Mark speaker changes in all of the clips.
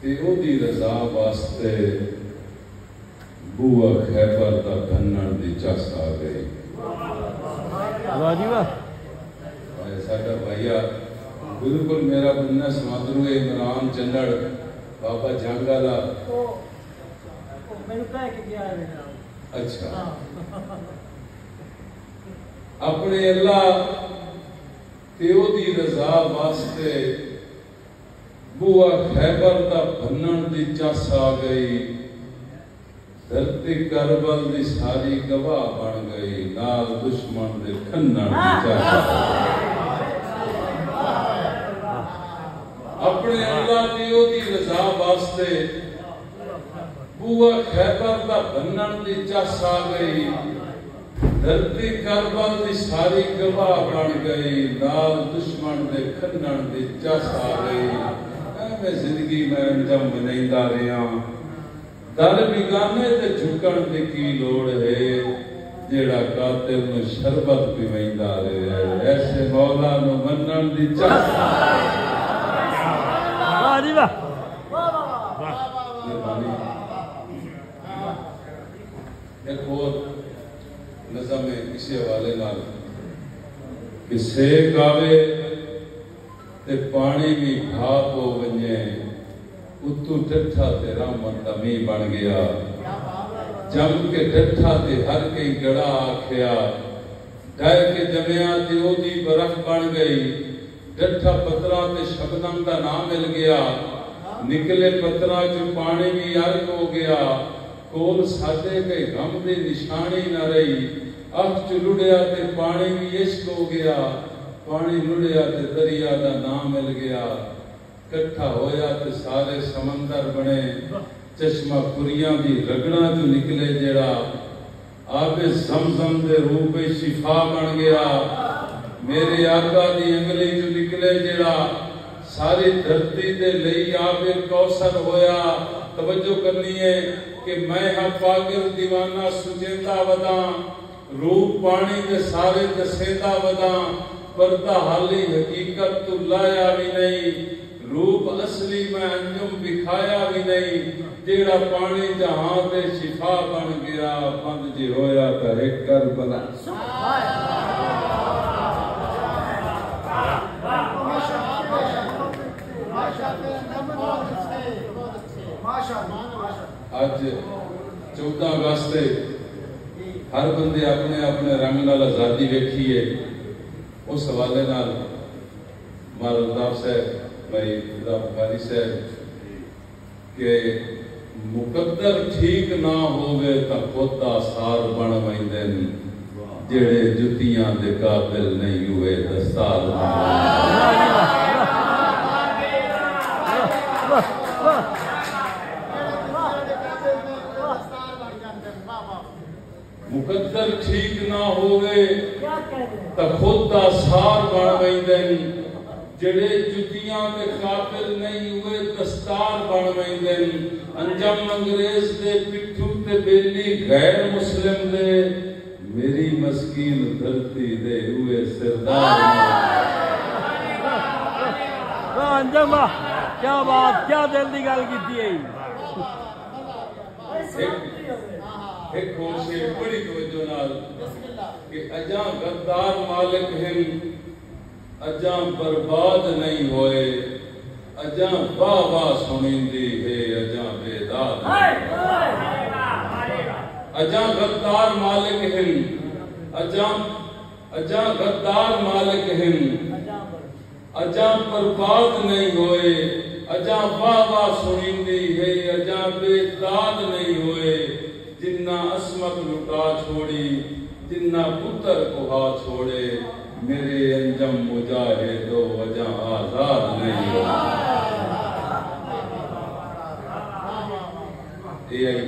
Speaker 1: تے او دی رضا واسطے بوا خیبر دا بھنن دی چس آ گئی.
Speaker 2: واہ جی واہ.
Speaker 1: ساڈا بھائیا بالکل میرا بننا سمندرو عمران چنڈڑ بابا جنگ والا. اچھا اپنے اللہ تیو دی رضا واسطے بوا خیبر دا بھنن دی چس آ گئی. دھرتی کربل دی ساری گواہ بن گئی. نال دشمن دے کھنن دی چس. اپنے اللہ تیو دی رضا واسطے بوا خیبر دا بھنن دی چس آ گئی. دھرتی کربل دی ساری گواہ بن گئی. نال دشمن دے کھنن دی چس آ گئی. میں زندگی میں انجام بنائیندہ رہا. در بگانے تے جھکن دی کی لوڑ ہے. جیڑا قاتل نو شربت پیویندا رہے. ایسے مولا نو منن دی چس آ گئی.
Speaker 2: واہ جی واہ.
Speaker 1: ایک اور نظم ہے اسی حوالے نال کہ سیک آوے تے پانی بھی بھاپ ہو ونجے. اتو ٹھٹھا تے رحمت دا میہ بن گیا. جم کے ٹھٹھا تے ہر کئی گڑا آکھیا. ڈائے کے جمعہ تے او دی برف بن گئی. ڈٹھا پترا تے شبنم دا نام مل گیا. نکلے پترا جو پانی بھی عرق ہو گیا. کول سادے کے غم دی نشانی نہ رہی. اکھ چ لڑیا تے پانی بھی عشق ہو گیا. پانی لڑیا تے دریا دا نام مل گیا. کٹھا ہویا تے سارے سمندر بنے. چشمہ پریاں دی رگڑاں جو نکلے جیڑا. آب زمزم دے روح شفا بن گیا. میرے آقا دی انگلی جو نکلے جیڑا. ساری دھرتی دے لئی آب کوثر ہویا. توجہ کرنی ہے کہ میں ہاں پاگل دیوانہ سجیندہ وداں. روح پانی دے سارے دسیندہ وداں. پردہ حالی حقیقت تو لایا بھی نہیں. روپ اصلی میں انجم بکھایا بھی نہیں. جیڑا پانی جہاں دے شفا بن گیا. بند جی ہویا تا ایک کربلا. آج 14 اگست ہر بندے اپنے اپنے رنگ نال آزادی ویکھی ہے. اس حوالے نال مار الطاف صاحب بھائی خدا بخاری صاحب کہ مقدر ٹھیک نہ ہوئے تا خود آثار بن ویندے نے. جڑے جتیاں دے قابل نہیں ہوئے دستار بن. مقدر ٹھیک نہ ہوئے تا خود آثار بن ویندے نے. جڑے جتیاں دے قابل نہیں ہوئے دستار بن ویندے نے. انجم انگریز دے پٹھو تے بیلی غیر مسلم دے. میری مسکین دھرتی دے ہوئے سردار.
Speaker 2: انجم کیا بات کیا دل دی گل کیتی ہے.
Speaker 1: ایک کوشش بڑی توجہ نال کہ اجاں غدار مالک ہیں. اجاں برباد نہیں ہوئے. اجاں واہ واہ سنیندی ہے. اجاں بیداد اجاں غدار مالک ہیں. اجاں غدار مالک ہیں. اجاں برباد نہیں ہوئے. اجاں واہ واہ سنیندی ہے. اجاں بیداد نہیں ہوئے. جنہ عصمت لٹا چھوڑی. جنہ پتر کوہا چھوڑے. میرے انجم مجاہدو وجہ آزاد نہیں ہو. ایک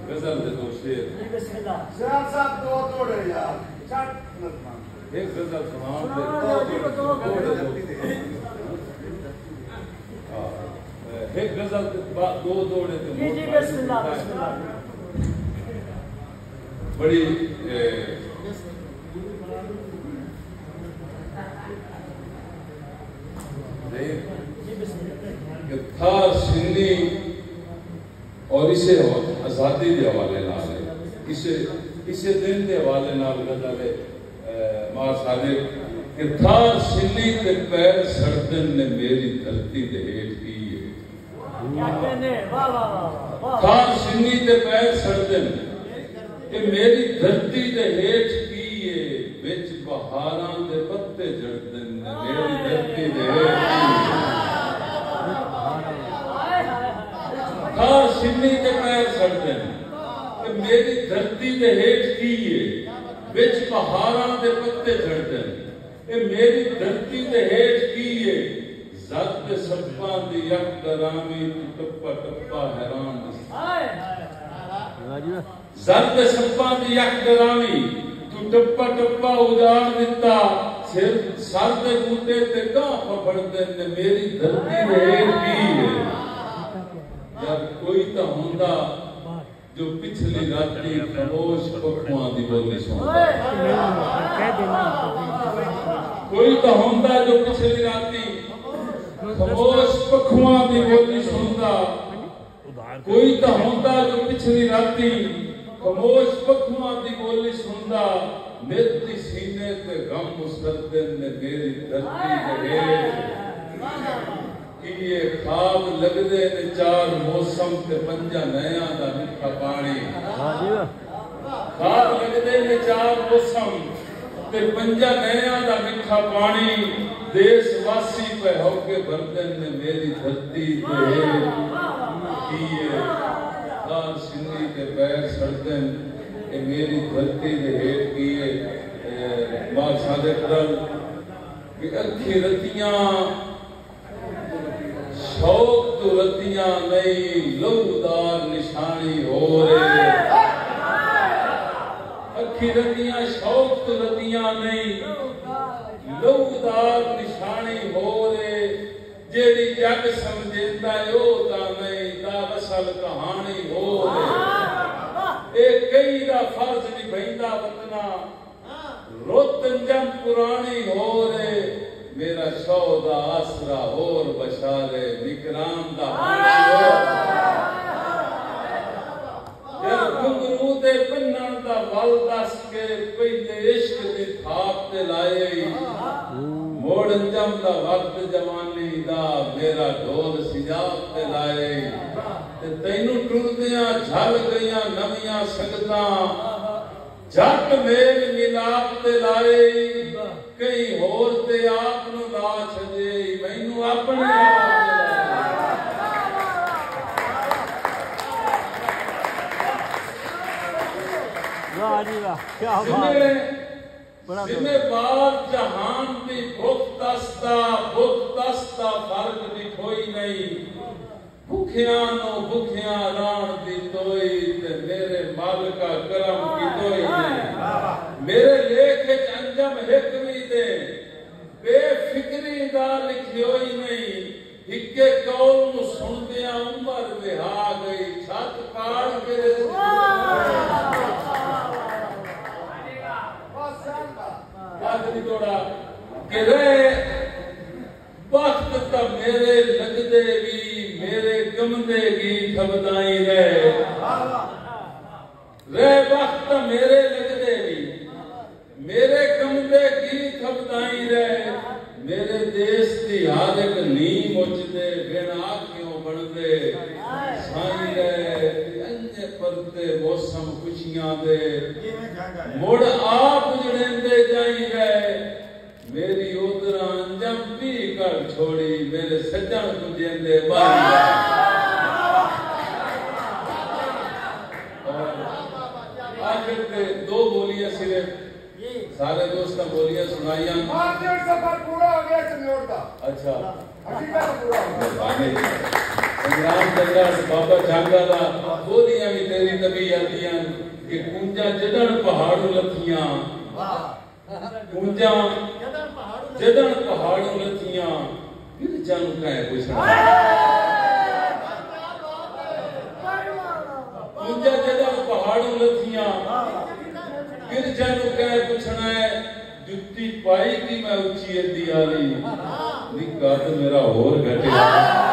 Speaker 1: غزل دے دو شیر.
Speaker 3: شہر صاحب دو توڑے یار.
Speaker 1: ایک غزل سنان دے. ایک غزل دو توڑے دے. بڑی کہ تھار سندھی اور اسے آزادی کے حوالے نال اسے دن کے حوالے نال گزارے ماں صادق کہ تھار سندھی تے پیر سڑدن نے میری دھرتی دے ہیٹھ کی تھار سندھی تے پیر سڑدن کہ میری دھرتی دے ہیٹھ کی وچ بہاراں دے پتے جڑدن نے میری دھرتی دے ہیٹھ کی تھار سندھی تے پیر سڑدن کہ میری دھرتی دے ہیٹھ کی وچ بہاراں دے پتے جڑدن اے میری دھرتی دے ہیٹھ کیے ذات سباں دی یک درامی ٹپا ٹپا حیران ذات سباں دی یک درامی تو ٹپا ٹپا اجاڑ دیتا سر دے بوٹے تے گاہ پھڑدے نے میری دھرتی دے ہیٹھ کیے جب کوئی تا ہوندا جو پچھلی راتی خاموش پکھواں دی بولی سندا کوئی تو ہوندا جو پچھلی راتی خاموش پکھواں دی بولی سندا کوئی تو ہوندا جو پچھلی راتی خاموش پکھواں دی بولی سندا میری سینے تے غم مسردن نے میری دھرتی دے یہ خواب لگدے نے چار موسم تے پنجا نیاں دا میٹھا پانی خواب لگدے نے چار موسم تے پنجا نیاں دا میٹھا پانی دیس واسی پہ ہو کے بردن نے میری دھرتی تے کیے تھار سندھی تے پیر سڑدن کہ میری دھرتی دے ہیٹھ کیے ماں صادق رل کہ اکھی رتیاں شوق تو رتیاں نہیں لودار نشانی ہو رہے اکھی رتیاں شوق تو رتیاں نہیں لودار نشانی ہو رہے جیڑی جگ سمجھتا ہے او تا نہیں دا اصل کہانی ہو رہے ایک کئی دا فرض نبھیندا وطنا رت انجم پرانی ہو رہے میرا شودا آسرا اور بشارے وکرام دا ہانی ہو گنگرو دے پنن دا ول دس کے پہلے عشق دی تھاپ تے لائے موڑ انجم دا وقت جوانی دا میرا ڈھول سجاب تے لائے تے تینوں ٹردیاں جھل گئیاں نویاں سنگتاں جٹ میل ملاپ تے لائے کئی ہور تے آپ نو لا چھجے مینوں اپنے
Speaker 2: واہ جی واہ کیا بات
Speaker 1: ذمہ بار جہان دی بھوک دستا فرق دکھوئی نہیں بھکھیاں نو بھکھیاں ران دی توئی تے میرے مالکا کرم کی توئی نہیں میرے لیکھ انجم حکمی دے بے فکری دا لکھیوئی نہیں ہکے قول نو سندیاں عمر بہا گئی چھت پاڑ کے بات نہیں توڑا کہ رہے وقت تا میرے لگدے بھی میرے گمدے گی تھبدائی رہے وقت تا میرے لگدے بھی میرے گمدے گی تھبدائی رہے میرے دیس دی ہر ایک نیم اچھدے بین آنکھیوں بڑھدے سائی رہے انجے پرتے موسم خوشیاں دے مڑ آپ جڑیں جائی رہے میری ادھرا انجم بھی کر چھوڑی میرے سجن تجھیں دے باری آخر تے دو بولیاں صرف سارے دوستہ بولیاں سنائیاں
Speaker 3: آخر سفر پورا ہو گیا چنیوڑ کا
Speaker 1: اچھا
Speaker 3: حقیقت پورا ہو گیا
Speaker 1: انگرام جنگل بابا جانگا دا بولیاں بھی تیری طبیعت دیاں کہ کنجا جدن پہاڑوں لتھیاں کنجا جدن پہاڑوں لتھیاں پھر جانو کہیں پوچھنا کنجا جدن پہاڑوں لتھیاں پھر جانو کہیں پوچھنا ہے جتی پائی کی میں اچھی ہے دیالی نکات میرا اور گھٹے